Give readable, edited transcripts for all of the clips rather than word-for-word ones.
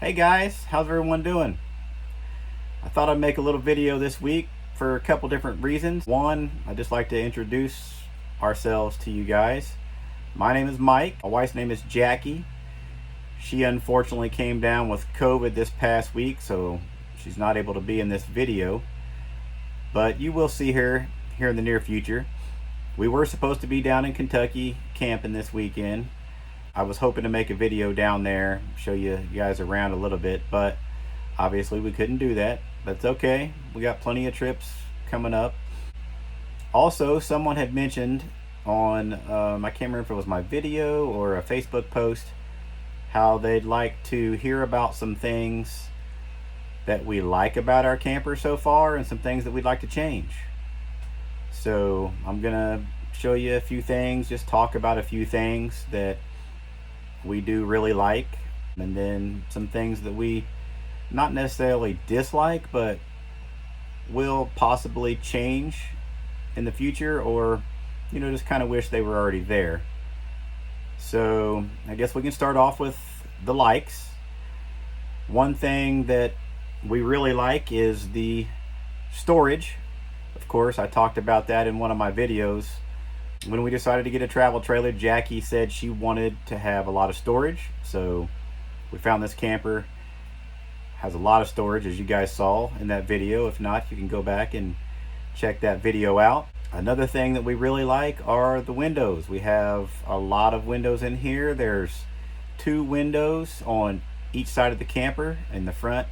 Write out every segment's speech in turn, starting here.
Hey guys, how's everyone doing? I thought I'd make a little video this week for a couple different reasons. One, I'd just like to introduce ourselves to you guys. My name is Mike. My wife's name is Jackie. She unfortunately came down with COVID this past week, so she's not able to be in this video. But you will see her here in the near future. We were supposed to be down in Kentucky camping this weekend. I was hoping to make a video down there, show you guys around a little bit, but obviously we couldn't do that. But it's okay. We got plenty of trips coming up. Also, someone had mentioned on, I can't remember if it was my video or a Facebook post, how they'd like to hear about some things that we like about our camper so far and some things that we'd like to change. So I'm gonna show you a few things, just talk about a few things that we do really like, and then some things that we not necessarily dislike but will possibly change in the future, or just kind of wish they were already there. So I guess we can start off with the likes. One thing that we really like is the storage. Of course, I talked about that in one of my videos. When we decided to get a travel trailer, Jackie said she wanted to have a lot of storage, so we found this camper. Has a lot of storage, as you guys saw in that video. If not, you can go back and check that video out. Another thing that we really like are the windows. We have a lot of windows in here. There's 2 windows on each side of the camper, in the front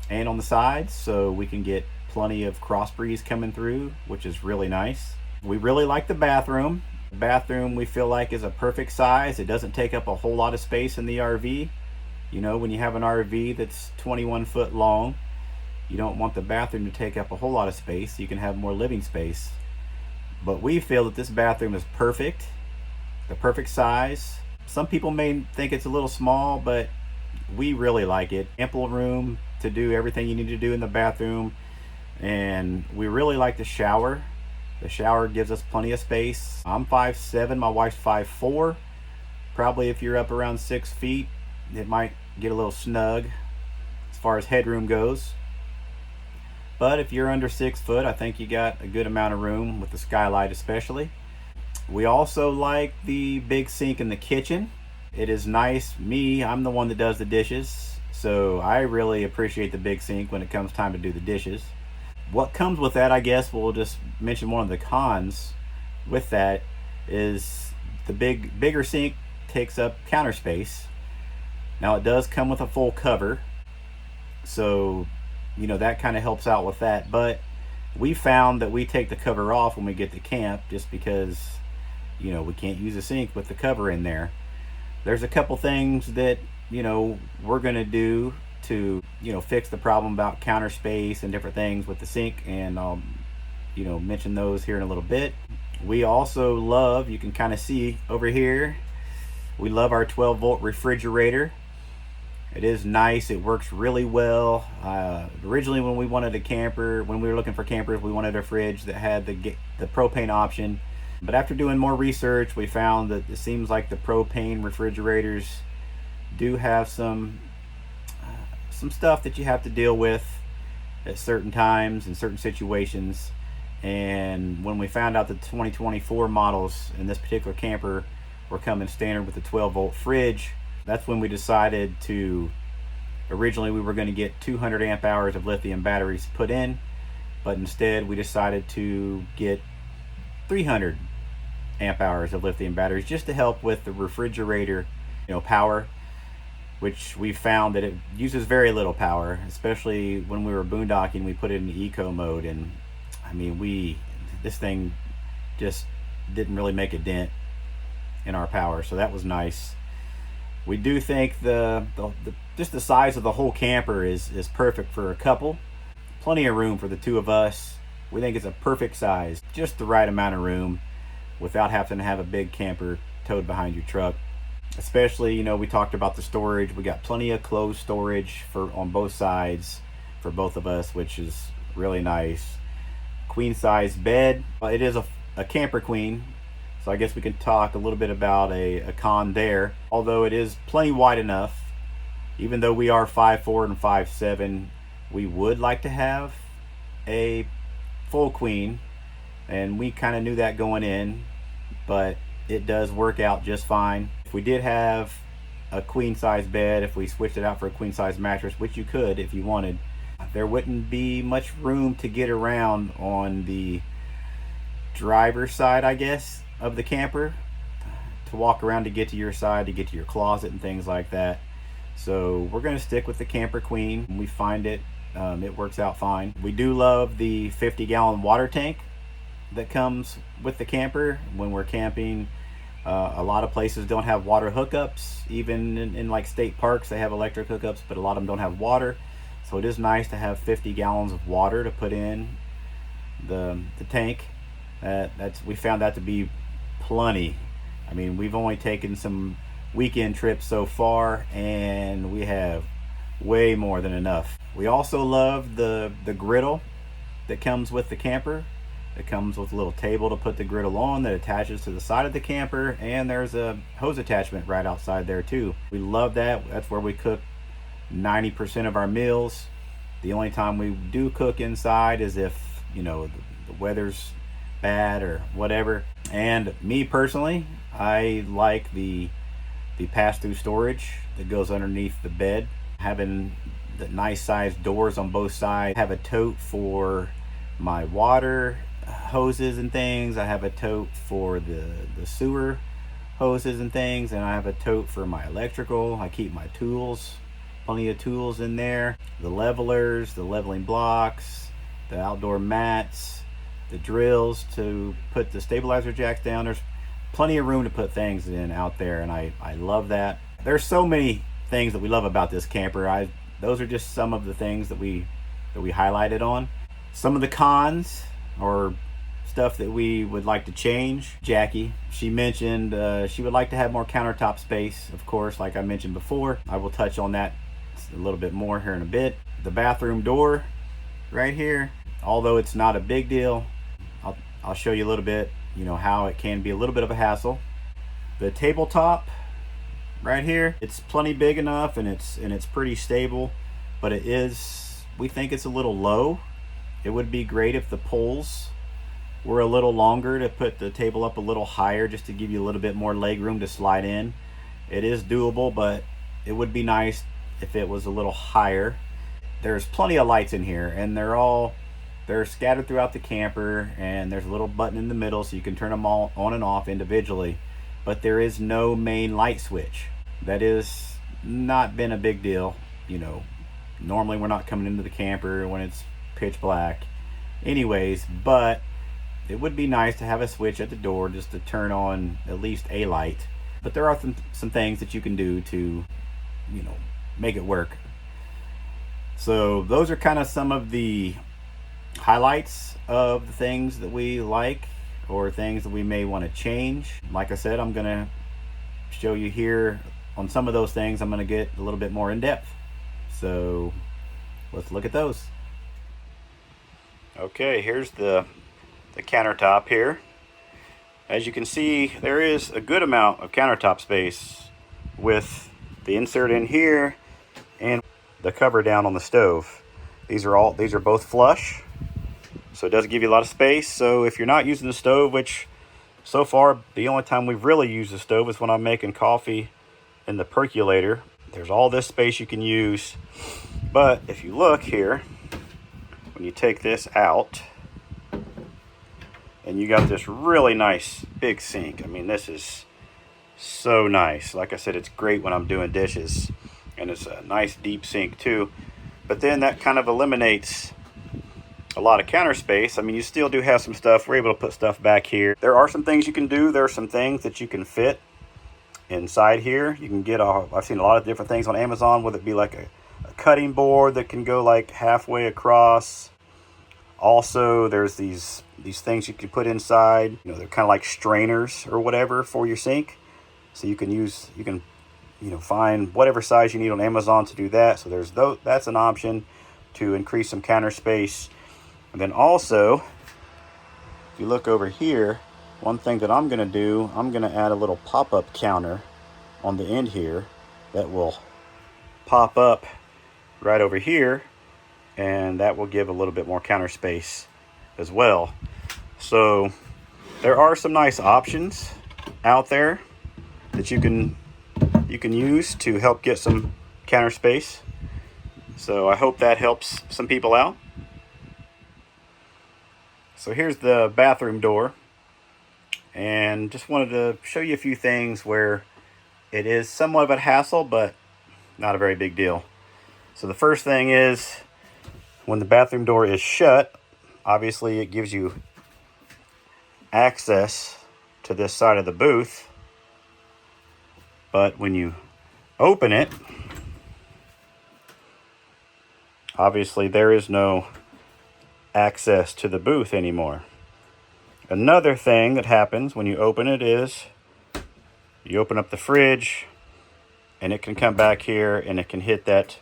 and on the sides, so we can get plenty of cross breeze coming through, which is really nice. We really like the bathroom. The bathroom we feel like is a perfect size. It doesn't take up a whole lot of space in the RV. When you have an RV that's 21 foot long, you don't want the bathroom to take up a whole lot of space. You can have more living space. But we feel that this bathroom is perfect, the perfect size. Some people may think it's a little small, but we really like it. Ample room to do everything you need to do in the bathroom. And we really like the shower. The shower gives us plenty of space. I'm 5'7", my wife's 5'4". Probably if you're up around 6 feet, it might get a little snug as far as headroom goes. But if you're under 6 foot, I think you got a good amount of room with the skylight especially. We also like the big sink in the kitchen. It is nice. I'm the one that does the dishes, so I really appreciate the big sink when it comes time to do the dishes. What comes with that, I guess we'll just mention one of the cons with that, is the bigger sink takes up counter space. Now it does come with a full cover, so that kind of helps out with that, but we found that we take the cover off when we get to camp, just because we can't use a sink with the cover in there. There's a couple things that we're gonna do to fix the problem about counter space and different things with the sink, and I'll mention those here in a little bit. We also love, you can kind of see over here, we love our 12-volt refrigerator. It is nice. It works really well. Originally, when we wanted a camper, when we were looking for campers, we wanted a fridge that had the propane option. But after doing more research, we found that it seems like the propane refrigerators do have some stuff that you have to deal with at certain times in certain situations. And when we found out the 2024 models in this particular camper were coming standard with the 12-volt fridge, that's when we decided to, originally we were going to get 200 amp hours of lithium batteries put in, but instead we decided to get 300 amp hours of lithium batteries, just to help with the refrigerator power, which we found that it uses very little power, especially when we were boondocking. We put it in the eco mode, and this thing just didn't really make a dent in our power, so that was nice. We do think just the size of the whole camper is perfect for a couple. Plenty of room for the 2 of us. We think it's a perfect size, just the right amount of room without having to have a big camper towed behind your truck. Especially, we talked about the storage. We got plenty of closed storage on both sides for both of us, which is really nice. Queen size bed. It is a camper queen, so I guess we can talk a little bit about a con there. Although it is plenty wide enough, Even though we are 5'4" and 5'7", we would like to have a full queen, and we kind of knew that going in, but it does work out just fine. If we did have a queen size bed, if we switched it out for a queen size mattress, which you could if you wanted, there wouldn't be much room to get around on the driver's side, I guess, of the camper, to walk around to get to your side, to get to your closet and things like that. So we're going to stick with the camper queen. We find it works out fine. We do love the 50-gallon water tank that comes with the camper when we're camping. A lot of places don't have water hookups. Even in like state parks, they have electric hookups, but a lot of them don't have water. So it is nice to have 50 gallons of water to put in the tank. We found that to be plenty. I mean, we've only taken some weekend trips so far, and we have way more than enough. We also love the griddle that comes with the camper. It comes with a little table to put the griddle on that attaches to the side of the camper, and there's a hose attachment right outside there too. We love that. That's where we cook 90% of our meals. The only time we do cook inside is if, you know, the weather's bad or whatever. And me personally, I like the pass-through storage that goes underneath the bed. Having the nice sized doors on both sides. I have a tote for my water hoses and things. I have a tote for the sewer hoses and things, and I have a tote for my electrical. I keep my tools, plenty of tools in there. The levelers, the leveling blocks, the outdoor mats, the drills to put the stabilizer jacks down. There's plenty of room to put things in out there, and I love that. There's so many things that we love about this camper. Those are just some of the things that we highlighted on. Some of the cons, or stuff that we would like to change. Jackie, she mentioned she would like to have more countertop space, of course, like I mentioned before. I will touch on that a little bit more here in a bit. The bathroom door right here, although it's not a big deal, I'll show you a little bit, you know, how it can be a little bit of a hassle. The tabletop right here, it's plenty big enough, and it's pretty stable, but we think it's a little low. It would be great if the poles were a little longer, to put the table up a little higher, just to give you a little bit more leg room to slide in. It is doable, but it would be nice if it was a little higher. There's plenty of lights in here, and they're scattered throughout the camper, and there's a little button in the middle so you can turn them all on and off individually, but there is no main light switch. That is not been a big deal. You know, normally we're not coming into the camper when it's pitch black anyways, but it would be nice to have a switch at the door just to turn on at least a light. But there are some things that you can do to, you know, make it work. So those are kind of some of the highlights of the things that we like, or things that we may want to change. Like I said, I'm gonna show you here on some of those things. I'm gonna get a little bit more in depth. So let's look at those. Okay, here's the countertop here. As you can see, there is a good amount of countertop space with the insert in here and the cover down on the stove. These are both flush, so it does give you a lot of space. So if you're not using the stove, which so far the only time we've really used the stove is when I'm making coffee in the percolator, there's all this space you can use. But if you look here, when you take this out, and you got this really nice big sink. I mean, this is so nice. Like I said, it's great when I'm doing dishes, and it's a nice deep sink too. But then that kind of eliminates a lot of counter space. I mean, you still do have some stuff. We're able to put stuff back here. There are some things you can do. There are some things that you can fit inside here. You can get I've seen a lot of different things on Amazon, whether it be like a cutting board that can go like halfway across. Also, there's these things you can put inside. You know, they're kind of like strainers or whatever for your sink. So you can find whatever size you need on Amazon to do that. So that's an option to increase some counter space. And then also, if you look over here, one thing that I'm going to do, I'm going to add a little pop-up counter on the end here that will pop up right over here, and that will give a little bit more counter space as well. So there are some nice options out there that you can use to help get some counter space. So I hope that helps some people out. So here's the bathroom door, and just wanted to show you a few things where it is somewhat of a hassle, but not a very big deal. So the first thing is, when the bathroom door is shut, obviously it gives you access to this side of the booth, but when you open it, obviously there is no access to the booth anymore. Another thing that happens when you open it is you open up the fridge, and it can come back here and it can hit that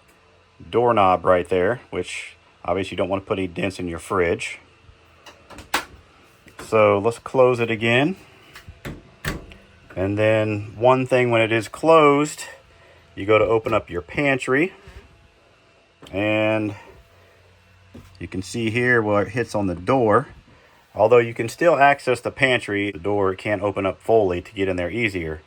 doorknob right there, which obviously you don't want to put any dents in your fridge. So let's close it again. And then one thing, when it is closed, you go to open up your pantry, and you can see here where it hits on the door. Although you can still access the pantry, the door can't open up fully to get in there easier.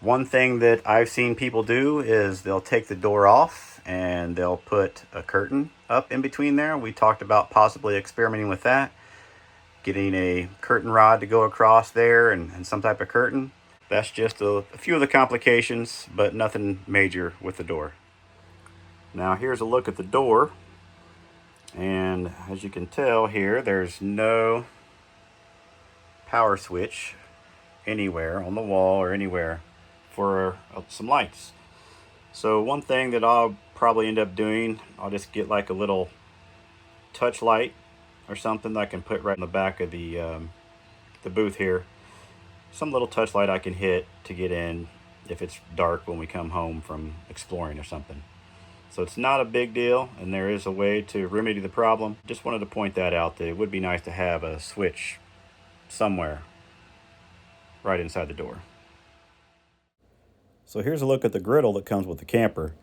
One thing that I've seen people do is they'll take the door off and they'll put a curtain up in between there. We talked about possibly experimenting with that, getting a curtain rod to go across there and some type of curtain. That's just a few of the complications, but nothing major with the door. Now here's a look at the door, and as you can tell here, there's no power switch anywhere on the wall or anywhere for some lights. So one thing that I'll probably end up doing, I'll just get like a little touch light or something that I can put right in the back of the booth here. Some little touch light I can hit to get in if it's dark when we come home from exploring or something. So it's not a big deal, and there is a way to remedy the problem. Just wanted to point that out, that it would be nice to have a switch somewhere right inside the door. So here's a look at the griddle that comes with the camper.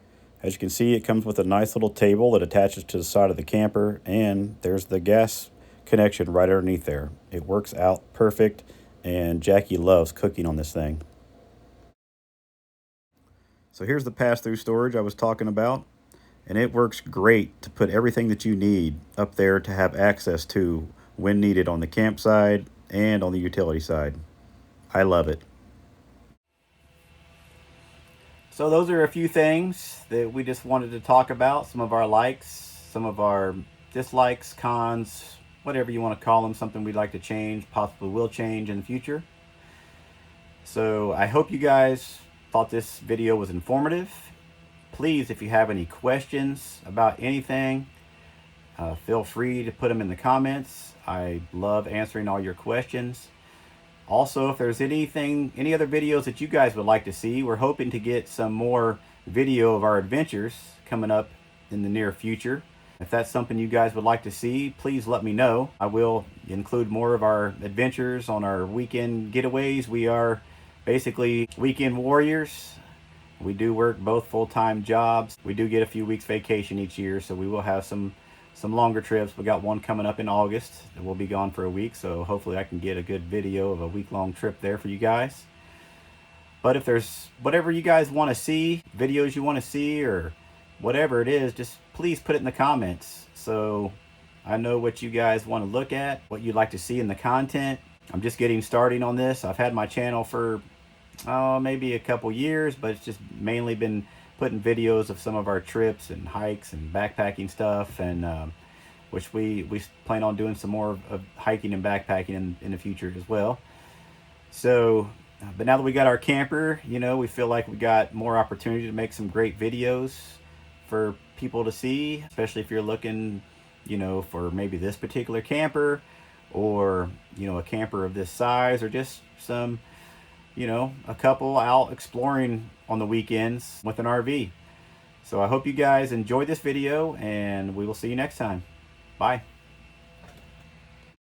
As you can see, it comes with a nice little table that attaches to the side of the camper, and there's the gas connection right underneath there. It works out perfect, and Jackie loves cooking on this thing. So here's the pass-through storage I was talking about, and it works great to put everything that you need up there to have access to when needed on the campsite and on the utility side. I love it. So those are a few things that we just wanted to talk about. Some of our likes, some of our dislikes, cons, whatever you want to call them. Something we'd like to change, possibly will change in the future. So I hope you guys thought this video was informative. Please, if you have any questions about anything, feel free to put them in the comments. I love answering all your questions. Also, if there's any other videos that you guys would like to see, we're hoping to get some more video of our adventures coming up in the near future. If that's something you guys would like to see, please let me know. I will include more of our adventures on our weekend getaways. We are basically weekend warriors. We do work both full-time jobs. We do get a few weeks vacation each year, so we will have some longer trips. We got one coming up in August, and we'll be gone for a week, so hopefully I can get a good video of a week-long trip there for you guys. But if there's whatever you guys want to see, videos you want to see, or whatever it is, just please put it in the comments so I know what you guys want to look at, what you'd like to see in the content. I'm just getting started on this. I've had my channel for maybe a couple years, but it's just mainly been putting videos of some of our trips and hikes and backpacking stuff, and which we plan on doing some more of hiking and backpacking in the future as well. So but now that we got our camper, you know, we feel like we got more opportunity to make some great videos for people to see, especially if you're looking, you know, for maybe this particular camper, or, you know, a camper of this size, or just some, you know, a couple out exploring on the weekends with an RV. So I hope you guys enjoyed this video, and we will see you next time. Bye.